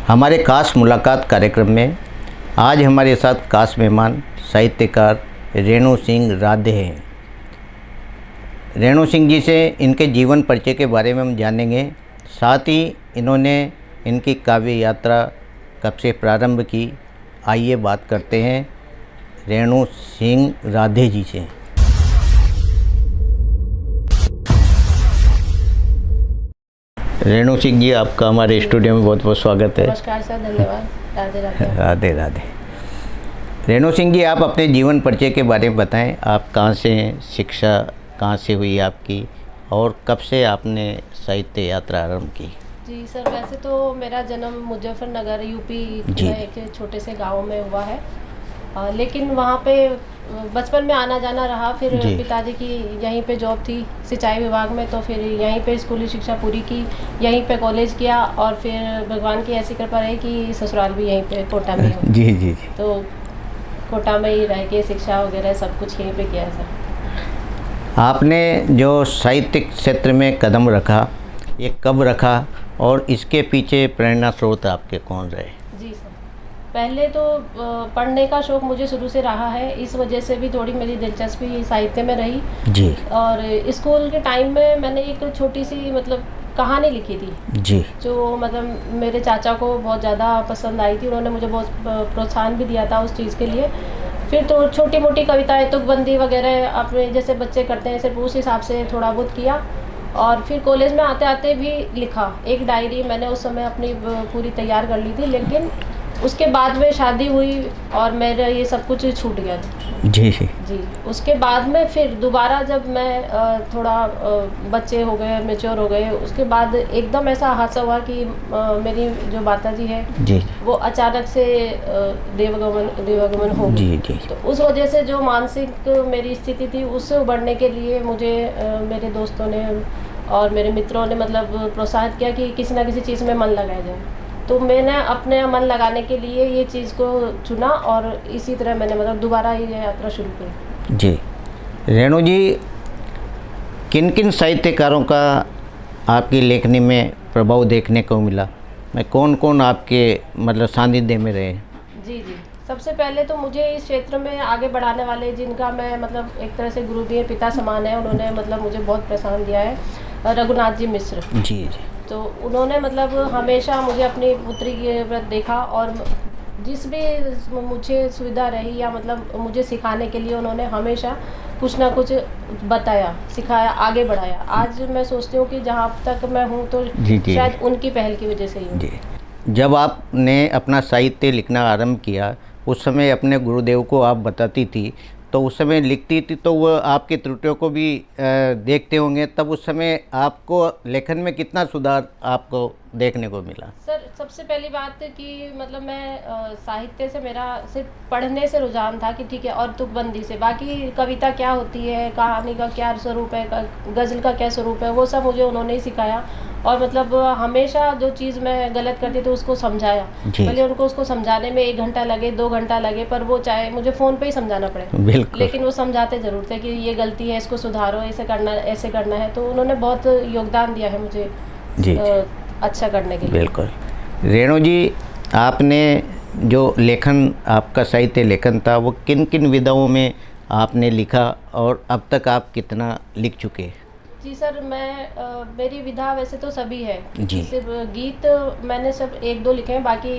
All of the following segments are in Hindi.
हमारे खास मुलाकात कार्यक्रम में आज हमारे साथ खास मेहमान साहित्यकार रेणु सिंह राधे हैं। रेणु सिंह जी से इनके जीवन परिचय के बारे में हम जानेंगे, साथ ही इन्होंने इनकी काव्य यात्रा कब से प्रारंभ की। आइए बात करते हैं रेणु सिंह राधे जी से। रेणु सिंह जी, आपका हमारे स्टूडियो में बहुत बहुत स्वागत है। नमस्कार सर, धन्यवाद। राधे राधे। राधे राधे। रेणु सिंह जी, आप अपने जीवन परिचय के बारे में बताएं। आप कहाँ से हैं, शिक्षा कहाँ से हुई आपकी, और कब से आपने साहित्य यात्रा आरंभ की? जी सर, वैसे तो मेरा जन्म मुजफ्फरनगर यूपी एक छोटे से गांव में हुआ है, लेकिन वहाँ पे बचपन में आना जाना रहा। फिर पिताजी की यहीं पे जॉब थी सिंचाई विभाग में, तो फिर यहीं पे स्कूली शिक्षा पूरी की, यहीं पे कॉलेज किया, और फिर भगवान की ऐसी कृपा रही कि ससुराल भी यहीं पे कोटा में हो। जी जी। तो कोटा में ही रह के शिक्षा वगैरह सब कुछ यहीं पे किया सर। आपने जो साहित्यिक क्षेत्र में कदम रखा, ये कब रखा और इसके पीछे प्रेरणा स्रोत आपके कौन रहे? जी सर, पहले तो पढ़ने का शौक़ मुझे शुरू से रहा है, इस वजह से भी थोड़ी मेरी दिलचस्पी साहित्य में रही जी। और स्कूल के टाइम में मैंने एक छोटी सी कहानी लिखी थी जी, जो मेरे चाचा को बहुत ज़्यादा पसंद आई थी। उन्होंने मुझे बहुत प्रोत्साहन भी दिया था उस चीज़ के लिए। फिर तो छोटी मोटी कविताएं, तुकबंदी वगैरह अपने जैसे बच्चे करते हैं, सिर्फ उस हिसाब से थोड़ा बहुत किया। और फिर कॉलेज में आते आते भी लिखा एक डायरी। मैंने उस समय अपनी पूरी तैयार कर ली थी, लेकिन उसके बाद में शादी हुई और मेरा ये सब कुछ छूट गया था। जी जी जी। उसके बाद में फिर दोबारा जब मैं थोड़ा बच्चे हो गए, मैच्योर हो गए, उसके बाद एकदम ऐसा हादसा हुआ कि मेरी जो माता जी है जी, वो अचानक से देवागमन हो गई। जी जी। तो उस वजह से जो मानसिक मेरी स्थिति थी, उससे उबरने के लिए मुझे मेरे दोस्तों ने और मेरे मित्रों ने प्रोत्साहित किया कि किसी ना किसी चीज़ में मन लगाया जाए। तो मैंने अपने मन लगाने के लिए ये चीज़ को चुना, और इसी तरह मैंने दोबारा ये यात्रा शुरू की। जी। रेणु जी, किन किन साहित्यकारों का आपकी लेखनी में प्रभाव देखने को मिला? मैं कौन कौन आपके सानिध्य में रहे? जी जी, सबसे पहले तो मुझे इस क्षेत्र में आगे बढ़ाने वाले, जिनका मैं एक तरह से गुरु भी पिता समान है, उन्होंने मुझे बहुत प्रोत्साहन दिया है, रघुनाथ जी मिश्र जी जी। तो उन्होंने हमेशा मुझे अपनी पुत्री के प्रति देखा, और जिस भी मुझे सुविधा रही या मुझे सिखाने के लिए उन्होंने हमेशा कुछ ना कुछ बताया, सिखाया, आगे बढ़ाया। आज मैं सोचती हूँ कि जहाँ तक मैं हूँ तो शायद उनकी पहल की वजह से ही हूँ। जी। जब आपने अपना साहित्य लिखना आरंभ किया, उस समय अपने गुरुदेव को आप बताती थी, तो उस समय लिखती थी तो वो आपकी त्रुटियों को भी देखते होंगे, तब उस समय आपको लेखन में कितना सुधार आपको देखने को मिला? सर, सबसे पहली बात कि मैं साहित्य से मेरा सिर्फ पढ़ने से रुझान था कि ठीक है, और तुकबंदी से, बाकी कविता क्या होती है, कहानी का क्या स्वरूप है, गज़ल का क्या स्वरूप है, वो सब मुझे उन्होंने ही सिखाया। और हमेशा जो चीज़ मैं गलत करती थी उसको समझाया। भले उनको उसको समझाने में 1 घंटा लगे, 2 घंटा लगे, पर वो चाहे मुझे फ़ोन पे ही समझाना पड़े, लेकिन वो समझाते ज़रूर थे कि ये गलती है, इसको सुधारो, ऐसे करना है। तो उन्होंने बहुत योगदान दिया है मुझे जी। अच्छा करने के लिए। बिल्कुल। रेणु जी, आपने जो लेखन, आपका साहित्य लेखन था, वो किन किन विधाओं में आपने लिखा, और अब तक आप कितना लिख चुके? जी सर, मेरी विधा वैसे तो सभी है जी। सिर्फ गीत मैंने सब 1-2 लिखे हैं, बाकी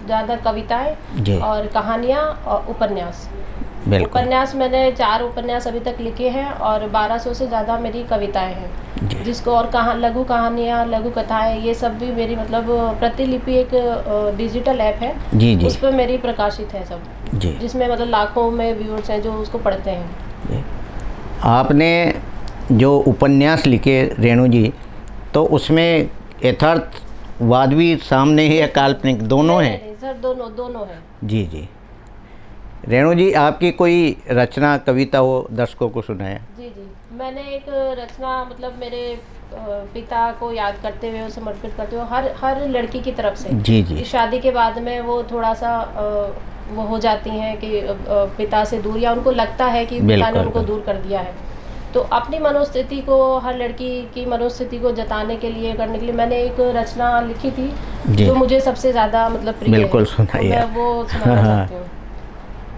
ज़्यादा कविताएं और कहानियाँ और उपन्यास। उपन्यास मैंने 4 उपन्यास अभी तक लिखे हैं, और 1200 से ज़्यादा मेरी कविताएं हैं, जिसको और लघु कहानियाँ, लघु कथाएं, ये सब भी मेरी प्रतिलिपि एक डिजिटल ऐप है जी जी। उस पर मेरी प्रकाशित है सब जी, जिसमें लाखों में व्यूअर्स हैं जो उसको पढ़ते हैं। आपने जो उपन्यास लिखे रेणु जी, तो उसमें यथार्थवाद भी सामने है या काल्पनिक, दोनों हैं? नहीं सर, दोनों हैं। जी जी। रेणु जी, आपकी कोई रचना, कविता हो दर्शकों को सुनाया? जी जी, मैंने एक रचना मेरे पिता को याद करते हुए, समर्पित करते हुए, हर लड़की की तरफ से जी जी, शादी के बाद में वो थोड़ा सा वो हो जाती हैं कि पिता से दूर, या उनको लगता है कि पिता ने उनको दूर कर दिया है। तो तो अपनी मनोस्थिति को, हर लड़की की मनोस्थिति को जताने के लिए, करने के लिए मैंने एक रचना लिखी थी जी। जो मुझे सबसे ज़्यादा मतलब प्रिय है। बिल्कुल तो सुनाइए मैं आप। वो सुनाना चाहती हूँ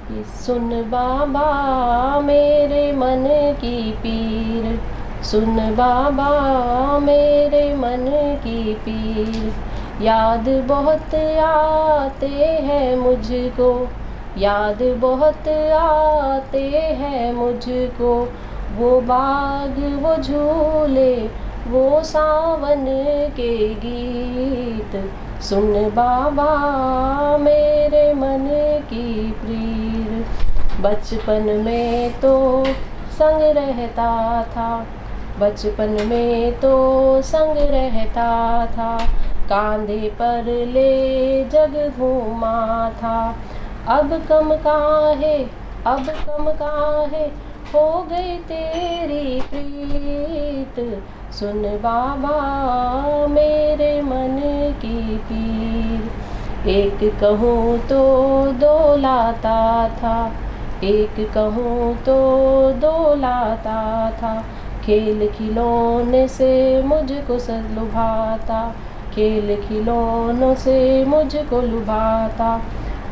कि सुन बाबा मेरे मन की पीर, सुन बाबा मेरे मन की पीर, याद बहुत आते हैं मुझको, याद बहुत आते हैं मुझको, वो बाग वो झूले वो सावन के गीत, सुन बाबा मेरे मन की पीर। बचपन में तो संग रहता था, बचपन में तो संग रहता था, कांधे पर ले जग घूमा था, अब कम काहे, अब कम काहे हो गई तेरी प्रीत, सुन बाबा मेरे मन की पीर। एक कहूँ तो दो लाता था, एक कहूँ तो दो लाता था, खेल खिलौने से मुझको सब लुभाता, खेल खिलौनों से मुझको लुभाता,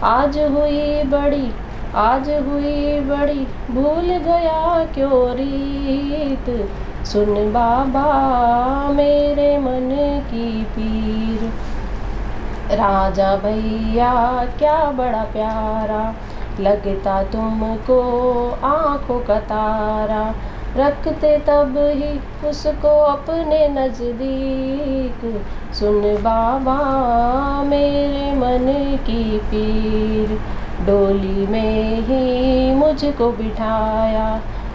आज हुई बड़ी, आज हुई बड़ी, भूल गया क्यों रीत, सुन बाबा मेरे मन की पीर। राजा भैया क्या बड़ा प्यारा लगता तुमको, आँखों का तारा, रखते तब ही उसको अपने नज़दीक, सुन बाबा मेरे मन की पीर। डोली में ही मुझको बिठाया,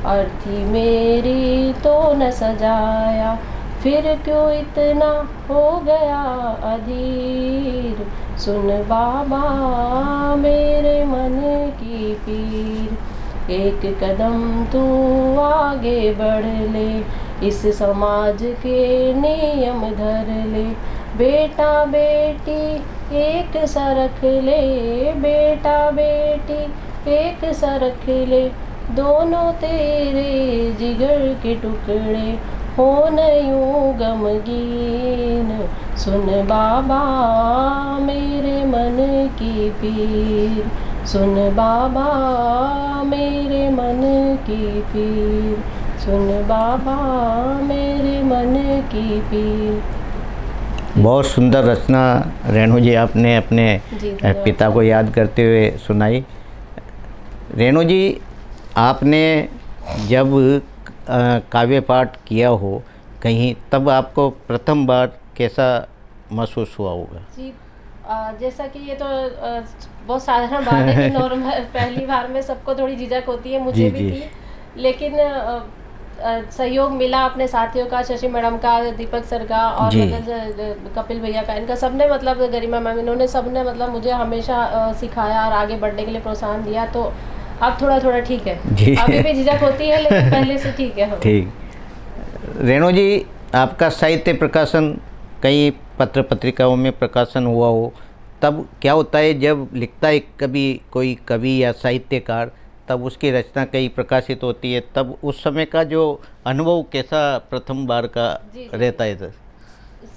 अर्थी मेरी तो न सजाया, फिर क्यों इतना हो गया अधीर, सुन बाबा मेरे मन की पीर। एक कदम तू आगे बढ़ ले, इस समाज के नियम धर ले, बेटा बेटी एक सा रख ले, बेटा बेटी एक सा रख ले, दोनों तेरे जिगर के टुकड़े हो न यूं गमगीन, सुन बाबा मेरे मन की पीर, सुन बाबा मेरे मन की पीर, सुन बाबा मेरे मन की पीर। बहुत सुंदर रचना रेणु जी आपने अपने पिता को याद करते हुए सुनाई। रेणु जी, आपने जब काव्य पाठ किया हो कहीं, तब आपको प्रथम बार कैसा महसूस हुआ होगा? जी, जैसा कि ये तो बहुत साधारण बात है कि नॉर्मल पहली बार में सबको थोड़ी झिझक होती है, मुझे भी थी, लेकिन सहयोग मिला अपने साथियों का, शशि मैडम का, दीपक सर का और मतलब कपिल भैया का, इनका सबने मतलब गरिमा मैम, इन्होंने सबने मतलब मुझे हमेशा सिखाया और आगे बढ़ने के लिए प्रोत्साहन दिया। तो अब थोड़ा थोड़ा ठीक है, अभी भी झिझक होती है लेकिन पहले से ठीक है। ठीक। रेणु जी, आपका साहित्य प्रकाशन कई पत्र पत्रिकाओं में प्रकाशन हुआ हो, तब क्या होता है जब लिखता है कभी कोई कवि या साहित्यकार, तब उसकी रचना कई प्रकाशित होती है, तब उस समय का जो अनुभव कैसा प्रथम बार का रहता है?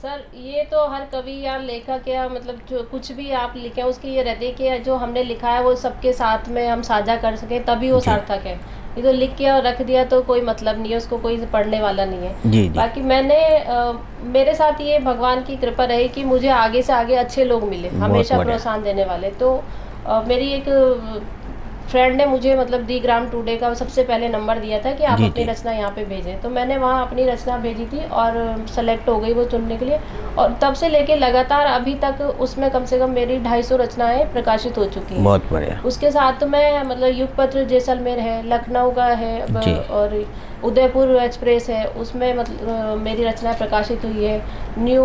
सर, ये तो हर कवि या लेखक या मतलब जो कुछ भी आप लिखें उसकी ये रहती है कि जो हमने लिखा है वो सबके साथ में हम साझा कर सकें, तभी वो सार्थक है। ये तो लिख के और रख दिया तो कोई मतलब नहीं है, उसको कोई पढ़ने वाला नहीं है। जी। बाकी मैंने मेरे साथ ये भगवान की कृपा रही कि मुझे आगे से आगे अच्छे लोग मिले, हमेशा प्रोत्साहन देने वाले। तो मेरी एक फ्रेंड ने मुझे मतलब दी ग्राम टुडे का सबसे पहले नंबर दिया था कि आप अपनी रचना यहाँ पे भेजें, तो मैंने वहाँ अपनी रचना भेजी थी और सेलेक्ट हो गई वो चुनने के लिए। और तब से लेके लगातार अभी तक उसमें कम से कम मेरी 250 रचनाएं प्रकाशित हो चुकी हैं। बहुत बढ़िया। उसके साथ मैं मतलब युगपत्र जैसलमेर है, लखनऊ का है और उदयपुर एक्सप्रेस है, उसमें मतलब मेरी रचनाएं प्रकाशित हुई है। न्यू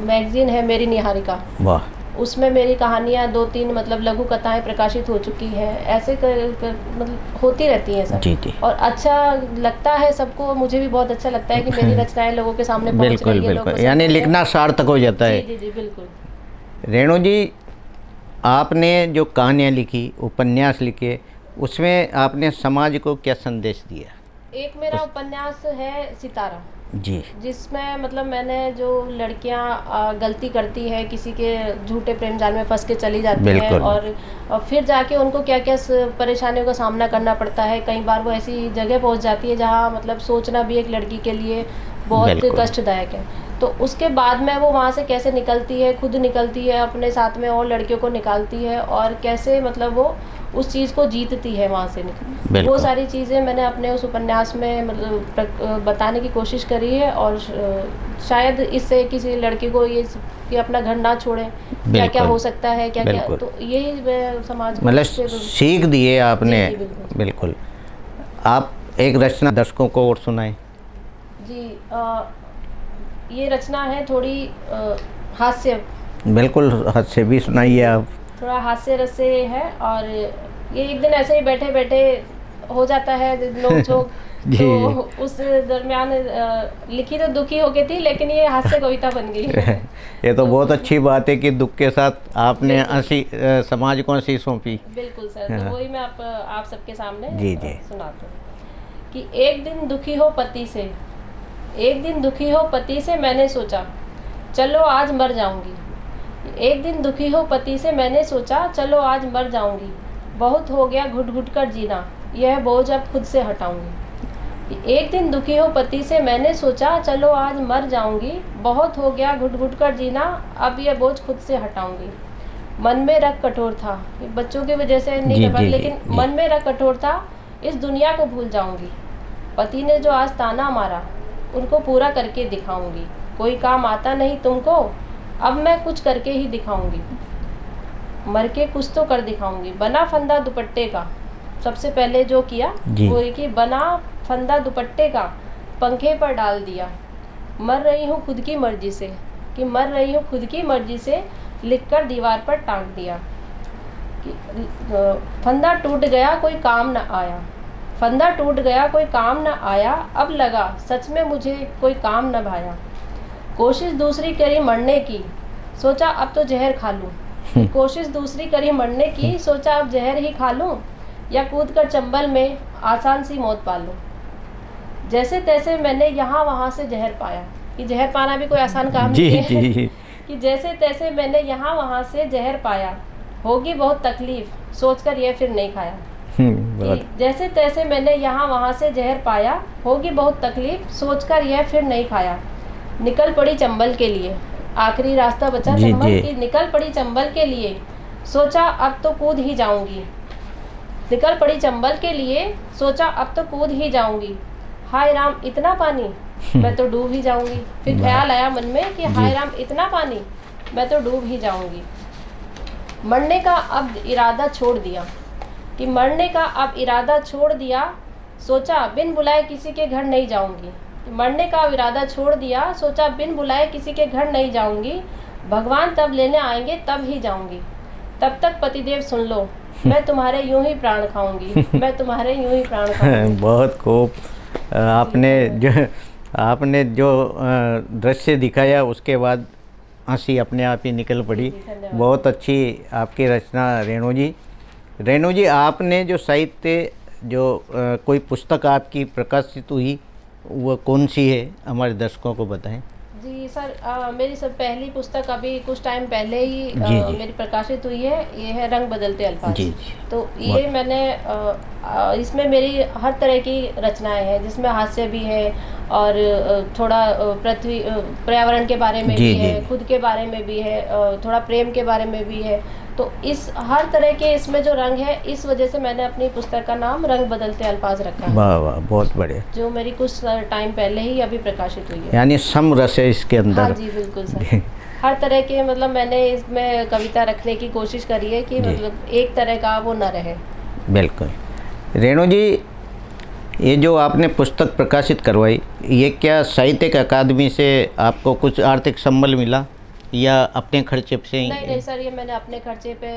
मैगजीन है मेरी निहारिका, वाह, उसमें मेरी कहानियाँ 2-3 मतलब लघु कथाएं प्रकाशित हो चुकी हैं। ऐसे मतलब होती रहती हैं सब। जी। और अच्छा लगता है सबको, मुझे भी बहुत अच्छा लगता है कि मेरी रचनाएं लोगों के सामने पहुंच रही है। बिल्कुल, यानी लिखना सार्थक हो जाता है। जी जी बिल्कुल। रेणु जी, आपने जो कहानियाँ लिखी, उपन्यास लिखे, उसमें आपने समाज को क्या संदेश दिया? एक मेरा उपन्यास है सितारा, जी जिसमें मतलब मैंने जो लड़कियां गलती करती है, किसी के झूठे प्रेम जाल में फंस के चली जाती है बिल्कुल। और फिर जाके उनको क्या क्या परेशानियों का सामना करना पड़ता है। कई बार वो ऐसी जगह पहुंच जाती है जहां मतलब सोचना भी एक लड़की के लिए बहुत बिल्कुल। कष्टदायक है। तो उसके बाद में वो वहाँ से कैसे निकलती है, खुद निकलती है, अपने साथ में और लड़कियों को निकालती है, और कैसे मतलब वो उस चीज़ को जीतती है वहाँ से निकल। वो बिल्कुल। सारी चीज़ें मैंने अपने उस उपन्यास में मतलब बताने की कोशिश करी है, और शायद इससे किसी लड़की को ये कि अपना घर ना छोड़े, क्या क्या हो सकता है, क्या क्या। बिल्कुल। तो यही मैं समाज को मतलब इससे- सीख दिए आपने। जी, बिल्कुल। बिल्कुल। आप एक रचना दर्शकों को और सुनाएं। जी, ये रचना है थोड़ी हास्य, बिल्कुल, हद से भी सुनाइए आप। थोड़ा हास्य रस से है, और ये एक दिन ऐसे ही बैठे बैठे हो जाता है नोक झोंक। जी। तो उस दरमियान लिखी तो दुखी हो गई थी, लेकिन ये हास्य कविता बन गई है। ये तो बहुत अच्छी बात है कि दुख के साथ आपने हंसी समाज को हंसी सौंपी। बिल्कुल सर, तो हाँ। वही मैं आप सबके सामने जी, जी। सुनाती हूँ कि एक दिन दुखी हो पति से, एक दिन दुखी हो पति से मैंने सोचा चलो आज मर जाऊंगी। एक दिन दुखी हो पति से मैंने सोचा चलो आज मर जाऊंगी। बहुत हो गया घुट घुट कर जीना, यह बोझ अब खुद से हटाऊंगी। एक दिन दुखी हो पति से मैंने सोचा चलो आज मर जाऊंगी। बहुत हो गया घुट घुट कर जीना, अब यह बोझ खुद से हटाऊंगी। मन में रख कठोर था, ये बच्चों की वजह से नहीं जी, कर पाई, जी, लेकिन जी। मन में रख कठोर था, इस दुनिया को भूल जाऊंगी। पति ने जो आज ताना मारा उनको पूरा करके दिखाऊंगी। कोई काम आता नहीं तुमको, अब मैं कुछ करके ही दिखाऊंगी। मर के कुछ तो कर दिखाऊंगी। बना फंदा दुपट्टे का, सबसे पहले जो किया जी। वो ये कि बना फंदा दुपट्टे का, पंखे पर डाल दिया। मर रही हूँ खुद की मर्जी से, कि मर रही हूँ खुद की मर्जी से, लिखकर दीवार पर टांग दिया। कि फंदा टूट गया कोई काम न आया, फंदा टूट गया कोई काम न आया। अब लगा सच में मुझे कोई काम न भाया। कोशिश दूसरी करी मरने की, सोचा अब तो जहर खा लूं। कोशिश दूसरी करी मरने की, सोचा अब जहर ही खा लूं, या कूद कर चंबल में आसान सी मौत पा लूं। जैसे तैसे मैंने यहाँ वहाँ से जहर पाया, कि जहर पाना भी कोई आसान काम जी, नहीं है। जी। कि जैसे तैसे मैंने यहाँ वहाँ से जहर पाया, होगी बहुत तकलीफ, सोचकर यह फिर नहीं खाया। बहुत। कि जैसे तैसे मैंने यहाँ वहाँ से जहर पाया, होगी बहुत तकलीफ, सोचकर यह फिर नहीं खाया। निकल पड़ी चंबल के लिए, आखिरी रास्ता बचा जी, चंबल जी। की। निकल पड़ी चंबल के लिए, सोचा अब तो कूद ही जाऊंगी। निकल पड़ी चंबल के लिए, सोचा अब तो कूद ही जाऊंगी। हाय राम इतना पानी, मैं तो डूब ही जाऊंगी। फिर वाह। ख्याल आया मन में कि जी। हाय राम इतना पानी, मैं तो डूब ही जाऊंगी। मरने का अब इरादा छोड़ दिया, कि मरने का अब इरादा छोड़ दिया। सोचा बिन बुलाए किसी के घर नहीं जाऊंगी। मरने का अब इरादा छोड़ दिया, सोचा बिन बुलाए किसी के घर नहीं जाऊंगी। भगवान तब लेने आएंगे तब ही जाऊंगी। तब तक पतिदेव सुन लो, मैं तुम्हारे यूं ही प्राण खाऊंगी। मैं तुम्हारे यूं ही प्राण खाऊंगी। बहुत खूब। आपने जो दृश्य दिखाया उसके बाद हंसी अपने आप ही निकल पड़ी। जी, धन्यवाद। बहुत अच्छी आपकी रचना रेणु जी। रेणु जी, आपने जो साहित्य जो कोई पुस्तक आपकी प्रकाशित हुई वो कौन सी है, हमारे दर्शकों को बताएं। जी सर, मेरी सब पहली पुस्तक अभी कुछ टाइम पहले ही जी, जी। मेरी प्रकाशित हुई है। ये है रंग बदलते अल्फाज। जी, जी। तो ये मैंने इसमें मेरी हर तरह की रचनाएं हैं, जिसमें हास्य भी है और थोड़ा पृथ्वी पर्यावरण के बारे में जी, भी है, जी। खुद के बारे में भी है, थोड़ा प्रेम के बारे में भी है। तो इस हर तरह के इसमें जो रंग है, इस वजह से मैंने अपनी पुस्तक का नाम रंग बदलते अल्फाज रखा है, वाह वाह, बहुत बढ़िया। जो मेरी कुछ टाइम पहले ही अभी प्रकाशित हुई है। यानी समरस है इसके हाँ अंदर। जी, बिल्कुल सर। हर तरह के मतलब मैंने इसमें कविता रखने की कोशिश करी है कि जी। मतलब एक तरह का वो न रहे। बिल्कुल। रेणु जी, ये जो आपने पुस्तक प्रकाशित करवाई, ये क्या साहित्यिक अकादमी से आपको कुछ आर्थिक संबल मिला या अपने खर्चे से ही? नहीं सर, ये मैंने अपने खर्चे पे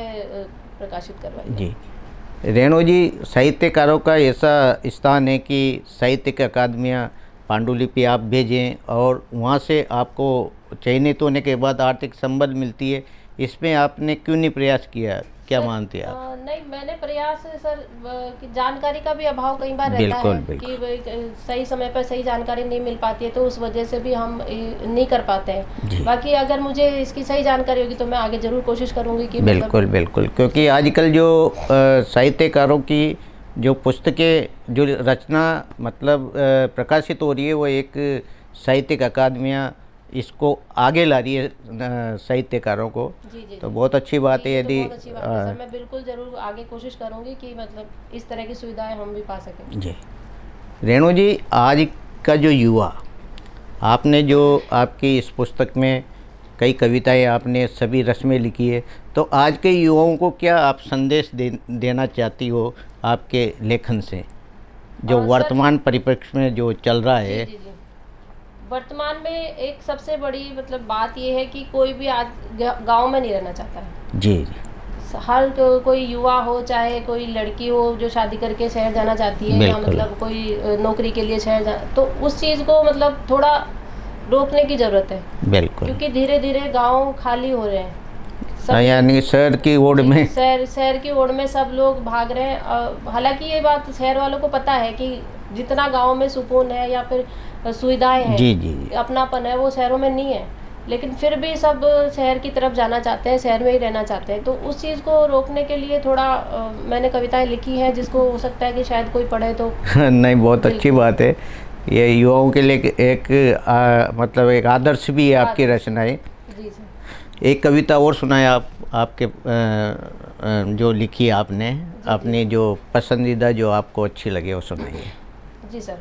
प्रकाशित करवाई है। जी। रेणु जी, साहित्यकारों का ऐसा स्थान है कि साहित्यिक अकादमियाँ पांडुलिपि आप भेजें और वहाँ से आपको चयनित होने के बाद आर्थिक संबल मिलती है। इसमें आपने क्यों नहीं प्रयास किया क्या मानते हैं आप? नहीं, मैंने प्रयास सर कि जानकारी का भी अभाव कई बार रहता बिल्कुल, है बिल्कुल। कि सही समय पर सही जानकारी नहीं मिल पाती है, तो उस वजह से भी हम नहीं कर पाते हैं। जी। बाकी अगर मुझे इसकी सही जानकारी होगी तो मैं आगे ज़रूर कोशिश करूँगी कि बिल्कुल, बिल्कुल, क्योंकि आजकल जो साहित्यकारों की जो पुस्तकें जो रचना मतलब प्रकाशित हो रही है, वो एक साहित्यिक अकादमियाँ इसको आगे ला रही है साहित्यकारों को। जी जी तो जी। बहुत अच्छी बात है ये तो यदि बहुत अच्छी बात है सर, मैं बिल्कुल ज़रूर आगे कोशिश करूँगी कि मतलब इस तरह की सुविधाएं हम भी पा सकें। जी। रेणु जी, आज का जो युवा, आपने जो आपकी इस पुस्तक में कई कविताएं आपने सभी रस्में लिखी है, तो आज के युवाओं को क्या आप संदेश देना चाहती हो आपके लेखन से, जो सर, वर्तमान परिप्रेक्ष्य में जो चल रहा जी है? जी जी। वर्तमान में एक सबसे बड़ी मतलब बात यह है कि कोई भी आज गांव में नहीं रहना चाहता है। जी जी। हर कोई युवा हो, चाहे कोई लड़की हो जो शादी करके शहर जाना चाहती है, या बिल्कुल। मतलब कोई नौकरी के लिए शहर तो उस चीज़ को मतलब थोड़ा रोकने की ज़रूरत है, बिल्कुल। क्योंकि धीरे धीरे गांव खाली हो रहे हैं। यानी शहर की ओर में। शहर की ओर में सब लोग भाग रहे हैं। हालांकि ये बात शहर वालों को पता है कि जितना गांव में सुकून है या फिर सुविधाएं हैं, जी जी जी। अपनापन है, वो शहरों में नहीं है। लेकिन फिर भी सब शहर की तरफ जाना चाहते हैं, शहर में ही रहना चाहते हैं। तो उस चीज़ को रोकने के लिए थोड़ा मैंने कविताएं लिखी हैं, जिसको हो सकता है कि शायद कोई पढ़े तो। नहीं, बहुत अच्छी बात है। ये युवाओं के लिए एक मतलब एक आदर्श भी है आपकी रचनाएं। जी सर। एक कविता और सुनाए आप, आपके जो लिखी है आपने, अपनी जो पसंदीदा जो आपको अच्छी लगे वो सुनाइए। जी सर।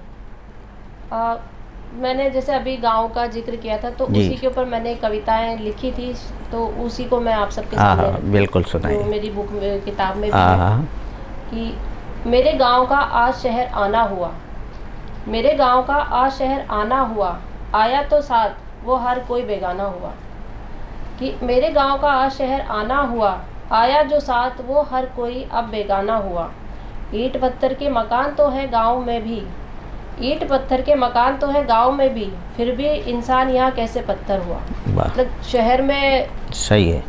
मैंने जैसे अभी गांव का जिक्र किया था, तो उसी के ऊपर मैंने कविताएं लिखी थी, तो उसी को मैं आप सबके सामने हाँ, बिल्कुल जो सुनाइए। मेरी बुक में किताब में भी है कि मेरे गांव का आज शहर आना हुआ, मेरे गांव का आज शहर आना हुआ, आया तो साथ वो हर कोई बेगाना हुआ। कि मेरे गांव का आज शहर आना हुआ, आया जो साथ वो हर कोई अब बेगाना हुआ। ईंट पत्थर के मकान तो है गांव में भी, ईंट पत्थर के मकान तो है गांव में भी, फिर भी इंसान यहाँ कैसे पत्थर हुआ। मतलब शहर में सही है,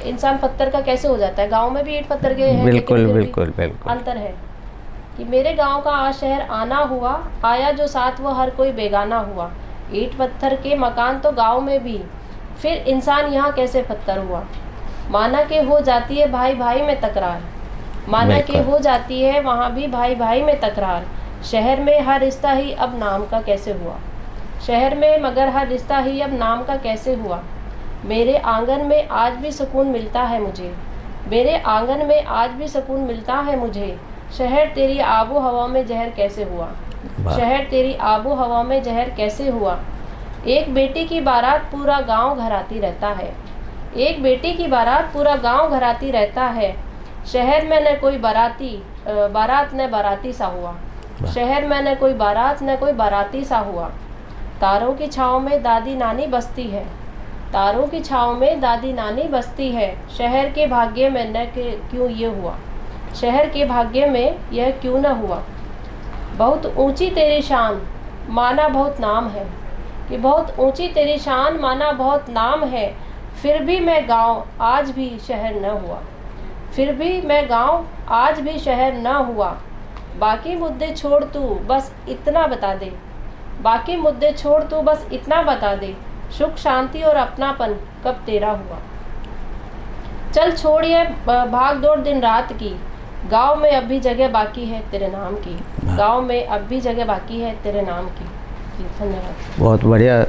इंसान पत्थर का कैसे हो जाता है, गांव में भी ईंट पत्थर के हैं, बिल्कुल लेकिन फिर बिल्कुल भी बिल्कुल। अंतर है। कि मेरे गांव का आज शहर आना हुआ, आया जो साथ वो हर कोई बेगाना हुआ। ईंट पत्थर के मकान तो गांव में भी, फिर इंसान यहाँ कैसे पत्थर हुआ। माना के हो जाती है भाई भाई में तकरार, माना के हो जाती है वहाँ भी भाई भाई में तकरार। शहर में हर रिश्ता ही अब नाम का कैसे हुआ, शहर में मगर हर रिश्ता ही अब नाम का कैसे हुआ। मेरे आंगन में आज भी सुकून मिलता है मुझे, मेरे आंगन में आज भी सुकून मिलता है मुझे। शहर तेरी आबो हवा में जहर कैसे हुआ, शहर तेरी आबो हवा में जहर कैसे हुआ। एक बेटी की बारात पूरा गांव घराती रहता है, एक बेटी की बारात पूरा गांव घराती रहता है। शहर में न कोई बारात न बाराती सा हुआ, शहर में न कोई बारात न कोई बाराती सा हुआ। तारों की छाँव में दादी नानी बसती है, तारों की छाँव में दादी नानी बसती है। शहर के भाग्य में न क्यों ये हुआ, शहर के भाग्य में यह क्यों न हुआ। बहुत ऊंची तेरी शान माना बहुत नाम है, कि बहुत ऊंची तेरी शान माना बहुत नाम है। फिर भी मैं गांव आज भी शहर न हुआ, फिर भी मैं गांव आज भी शहर न हुआ। बाकी मुद्दे छोड़ तू बस इतना बता दे, बाकी मुद्दे छोड़ तू बस इतना बता दे। सुख शांति और अपनापन कब तेरा हुआ। चल छोड़ ये भाग दौड़ दिन रात की, गांव में अब भी जगह बाकी है तेरे नाम की, गांव में अब भी जगह बाकी है तेरे नाम की। जी धन्यवाद। बहुत बढ़िया।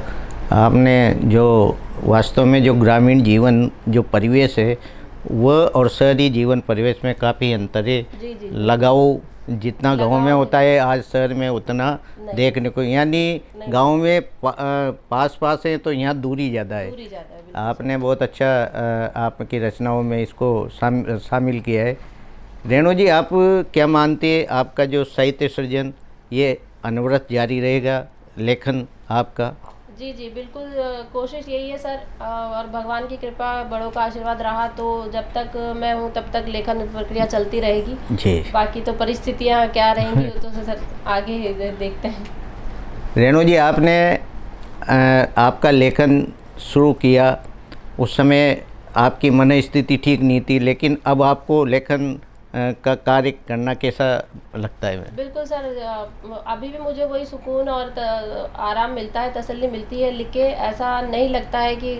आपने जो वास्तव में जो ग्रामीण जीवन जो परिवेश है वह और शहरी जीवन परिवेश में काफ़ी अंतर है। जी जी। लगाव जितना गांव में होता है आज शहर में उतना देखने को, यानी गांव में पास पास है तो यहाँ दूरी ज़्यादा है। दूरी ज़्यादा है। आपने बहुत अच्छा आपकी रचनाओं में इसको शामिल किया है। रेणु जी, आप क्या मानते हैं आपका जो साहित्य सृजन ये अनवरत जारी रहेगा, लेखन आपका? जी जी बिल्कुल, कोशिश यही है सर, और भगवान की कृपा बड़ों का आशीर्वाद रहा तो जब तक मैं हूँ तब तक लेखन प्रक्रिया चलती रहेगी जी। बाकी तो परिस्थितियाँ क्या रहेंगी वो तो सर आगे देखते हैं। रेणु जी, आपने आपका लेखन शुरू किया उस समय आपकी मन स्थिति ठीक नहीं थी, लेकिन अब आपको लेखन का कार्य करना कैसा लगता है? बिल्कुल सर, अभी भी मुझे वही सुकून और आराम मिलता है, तसल्ली मिलती है। लिख के ऐसा नहीं लगता है कि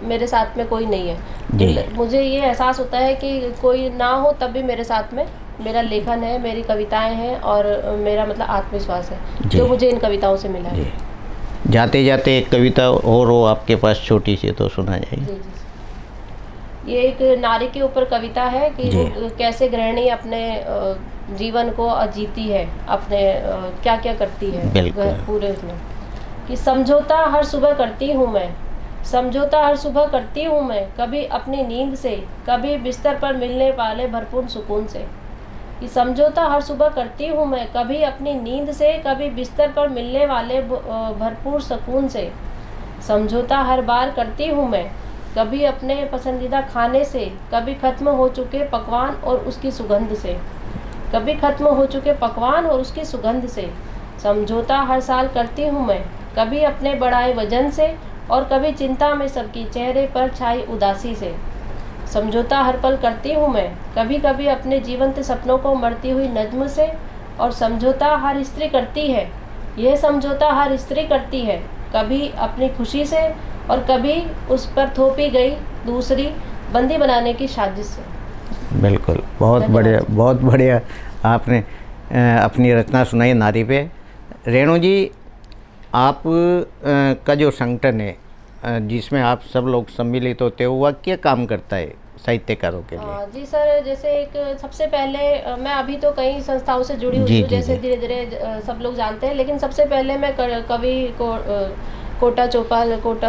मेरे साथ में कोई नहीं है। मुझे ये एहसास होता है कि कोई ना हो तब भी मेरे साथ में मेरा लेखन है, मेरी कविताएं हैं और मेरा मतलब आत्मविश्वास है जो मुझे इन कविताओं से मिला है। जाते जाते एक कविता और हो आपके पास छोटी सी, तो सुना जाए। जी। ये एक नारी के ऊपर कविता है कि वो कैसे गृहिणी अपने जीवन को जीती है, अपने क्या क्या करती है पूरे उसमें। कि समझौता हर सुबह करती हूँ मैं, समझौता हर सुबह करती हूँ मैं, कभी अपनी नींद से, कभी बिस्तर पर मिलने वाले भरपूर सुकून से। कि समझौता हर सुबह करती हूँ मैं, कभी अपनी नींद से, कभी बिस्तर पर मिलने वाले भरपूर सुकून से। समझौता हर बार करती हूँ मैं, कभी अपने पसंदीदा खाने से, कभी ख़त्म हो चुके पकवान और उसकी सुगंध से, कभी ख़त्म हो चुके पकवान और उसकी सुगंध से। समझौता हर साल करती हूँ मैं, कभी अपने बढ़ाए वजन से और कभी चिंता में सबकी चेहरे पर छाई उदासी से। समझौता हर पल करती हूँ मैं, कभी कभी अपने जीवंत सपनों को मरती हुई नज्म से। और समझौता हर स्त्री करती है, यह समझौता हर स्त्री करती है, कभी अपनी खुशी से और कभी उस पर थोपी गई दूसरी बंदी बनाने की साजिश से। बिल्कुल, बहुत बढ़िया, बहुत बढ़िया आपने अपनी रचना सुनाई नारी पे। रेणु जी, आप का जो संगठन है जिसमें आप सब लोग सम्मिलित होते हो, वह क्या काम करता है साहित्यकारों के लिए? जी सर, जैसे एक सबसे पहले मैं अभी तो कई संस्थाओं से जुड़ी हुई हूँ, जैसे धीरे धीरे सब लोग जानते हैं, लेकिन सबसे पहले मैं कवि कोटा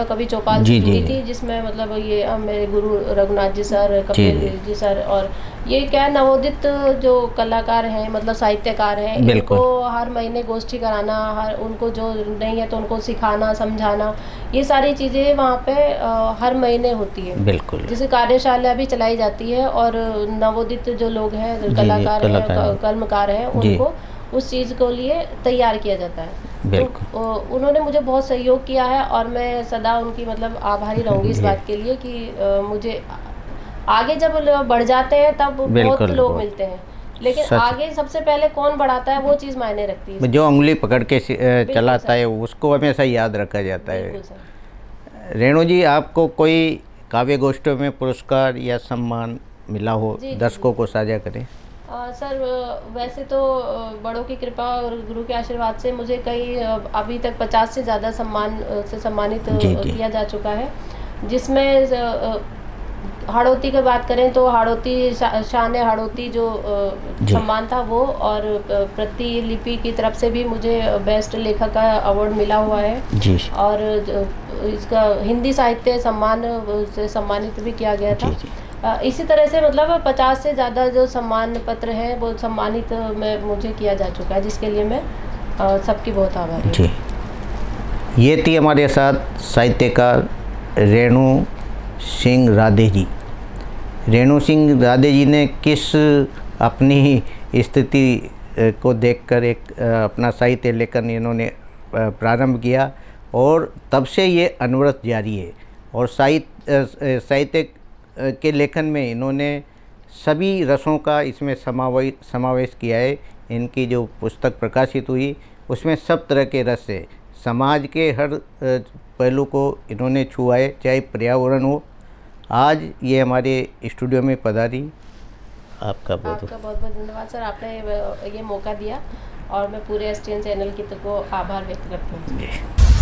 कवि चौपाल से जुड़ी थी, जिसमें मतलब ये मेरे गुरु रघुनाथ जी सर, कपिल जी सर, और ये क्या नवोदित जो कलाकार हैं, मतलब साहित्यकार हैं, इनको हर महीने गोष्ठी कराना, उनको जो नहीं है तो उनको सिखाना, समझाना, ये सारी चीज़ें वहाँ पे हर महीने होती है। बिल्कुल, जैसे कार्यशाला भी चलाई जाती है और नवोदित जो लोग हैं, कलाकार हैं, कर्मकार हैं, उनको उस चीज़ को लिए तैयार किया जाता है। तो उन्होंने मुझे बहुत सहयोग किया है और मैं सदा उनकी मतलब आभारी रहूँगी इस बात के लिए कि मुझे आगे जब बढ़ जाते हैं तब बहुत लोग मिलते हैं, लेकिन आगे सबसे पहले कौन बढ़ाता है वो चीज़ मायने रखती है। जो उंगली पकड़ के चलाता है उसको हमेशा याद रखा जाता है। रेणु जी, आपको कोई काव्य गोष्ठियों में पुरस्कार या सम्मान मिला हो, दर्शकों को साझा करें। सर, वैसे तो बड़ों की कृपा और गुरु के आशीर्वाद से मुझे कई अभी तक 50 से ज़्यादा सम्मान से सम्मानित किया जा चुका है, जिसमें हाड़ौती की बात करें तो हाड़ौती शान हाड़ौती जो सम्मान था वो, और प्रतिलिपि की तरफ से भी मुझे बेस्ट लेखक का अवार्ड मिला हुआ है जी। और इसका हिंदी साहित्य सम्मान से सम्मानित भी किया गया था। इसी तरह से मतलब 50 से ज़्यादा जो सम्मान पत्र हैं वो सम्मानित में मुझे किया जा चुका है, जिसके लिए मैं सबकी बहुत आभारी हूँ। ये थी हमारे साथ साहित्यकार रेणु सिंह राधे जी। रेणु सिंह राधे जी ने किस अपनी स्थिति को देखकर एक अपना साहित्य लेखन इन्होंने प्रारंभ किया और तब से ये अनवरत जारी है। और साहित्य के लेखन में इन्होंने सभी रसों का इसमें समावेश किया है। इनकी जो पुस्तक प्रकाशित हुई उसमें सब तरह के रस है, समाज के हर पहलू को इन्होंने छुआ है, चाहे पर्यावरण हो। आज ये हमारे स्टूडियो में पधारी, आपका बहुत बहुत धन्यवाद सर, आपने ये मौका दिया और मैं पूरे STN चैनल की को आभार व्यक्त करती हूँ।